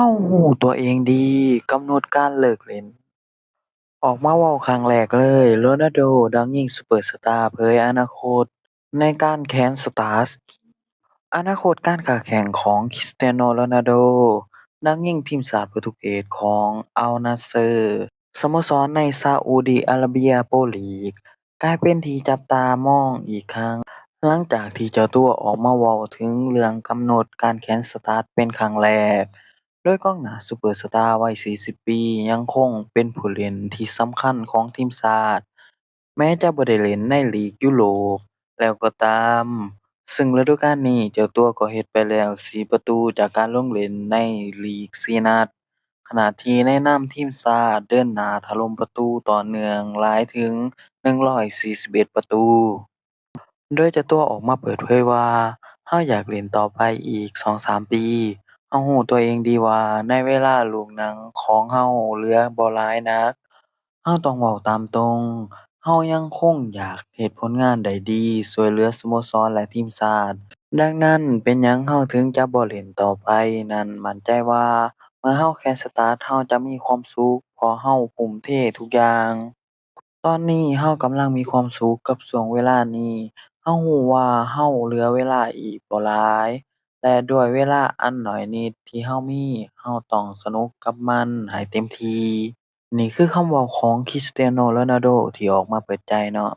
เรารู้ตัวเองดี กำหนดการเลิกเล่น ออกมาเว้าครั้งแรกเลยโรนัลโดดังยิงซุปเปอร์สตาร์เผยอนาคตในการแขนสตาร์สอนาคตการค้าแข่งของคริสเตียโนโรนัลโดนักยิงทีมชาติโปรตุเกสของอัลนาสเซอร์สโมสรในซาอุดิอาระเบียโปรลีกกลายเป็นที่จับตามองอีกครั้งหลังจากที่เจ้าตัวออกมาเว้าถึงเรื่องกำหนดการแขนสตาร์สเป็นครั้งแรก โดยกองหน้าซูเปอร์สตาร์วัย 40 ปียังคงเป็นผู้เล่นที่สำคัญของทีมชาติแม้จะบ่ได้เล่นในลีกยุโรปแล้วก็ตาม ซึ่งฤดูกาลนี้เจ้าตัวก็เฮ็ดไปแล้ว 4 ประตูจากการลงเล่นในลีก 4 นัด ขณะที่ในนามทีมชาติเดินหน้าถล่มประตูต่อเนื่องหลายถึง 141 ประตู โดยเจ้าตัวออกมาเปิดเผยว่าเราอยากเล่นต่อไปอีก 2-3 ปีเรารู้ตัวเองดีว่าในเวลาลูกหนังของเราเหลือบ่หลายนักเราต้องเว้าตามตรงเรายังคงอยากเฮ็ดผลงานได้ดีช่วยเหลือสโมสรและทีมชาติดังนั้นเป็นหยังเราถึงจะบ่เล่นต่อไปนั้นมั่นใจว่าเมื่อเราแค่สตาร์ตเราจะมีความสุขเพราะเราทุ่มเททุกอย่าง ตอนนี้เรากำลังมีความสุขกับช่วงเวลานี้เรารู้ว่าเราเหลือเวลาอีกบ่หลายและด้วยเวลาอันน้อยนิดที่เรามีเราต้องสนุกกับมันให้เต็มที่นี่คือคำเว้าของ Cristiano Ronaldo ที่ออกมาเปิดใจเนาะ